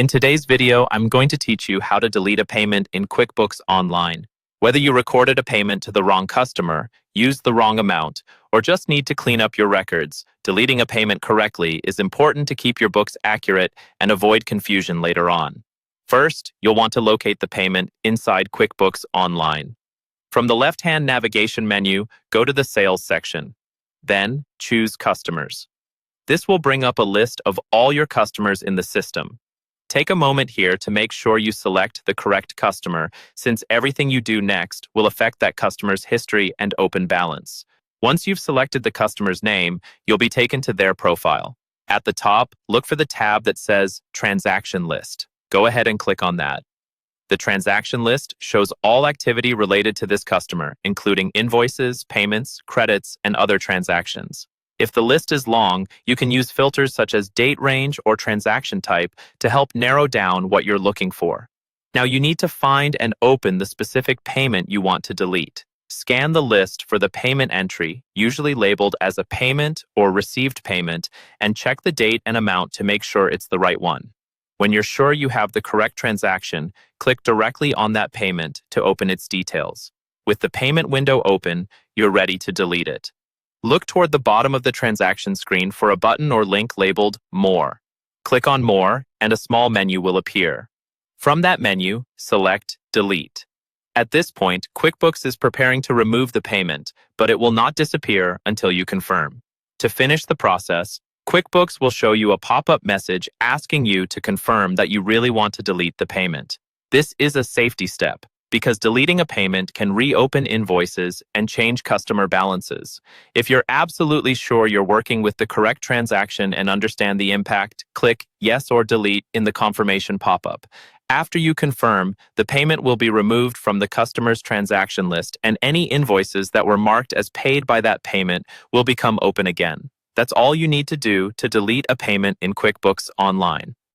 In today's video, I'm going to teach you how to delete a payment in QuickBooks Online. Whether you recorded a payment to the wrong customer, used the wrong amount, or just need to clean up your records, deleting a payment correctly is important to keep your books accurate and avoid confusion later on. First, you'll want to locate the payment inside QuickBooks Online. From the left-hand navigation menu, go to the Sales section. Then, choose Customers. This will bring up a list of all your customers in the system. Take a moment here to make sure you select the correct customer, since everything you do next will affect that customer's history and open balance. Once you've selected the customer's name, you'll be taken to their profile. At the top, look for the tab that says Transaction List. Go ahead and click on that. The transaction list shows all activity related to this customer, including invoices, payments, credits, and other transactions. If the list is long, you can use filters such as date range or transaction type to help narrow down what you're looking for. Now you need to find and open the specific payment you want to delete. Scan the list for the payment entry, usually labeled as a payment or received payment, and check the date and amount to make sure it's the right one. When you're sure you have the correct transaction, click directly on that payment to open its details. With the payment window open, you're ready to delete it. Look toward the bottom of the transaction screen for a button or link labeled More. Click on More, and a small menu will appear. From that menu, select Delete. At this point, QuickBooks is preparing to remove the payment, but it will not disappear until you confirm. To finish the process, QuickBooks will show you a pop-up message asking you to confirm that you really want to delete the payment. This is a safety step, because deleting a payment can reopen invoices and change customer balances. If you're absolutely sure you're working with the correct transaction and understand the impact, click Yes or Delete in the confirmation pop-up. After you confirm, the payment will be removed from the customer's transaction list, and any invoices that were marked as paid by that payment will become open again. That's all you need to do to delete a payment in QuickBooks Online.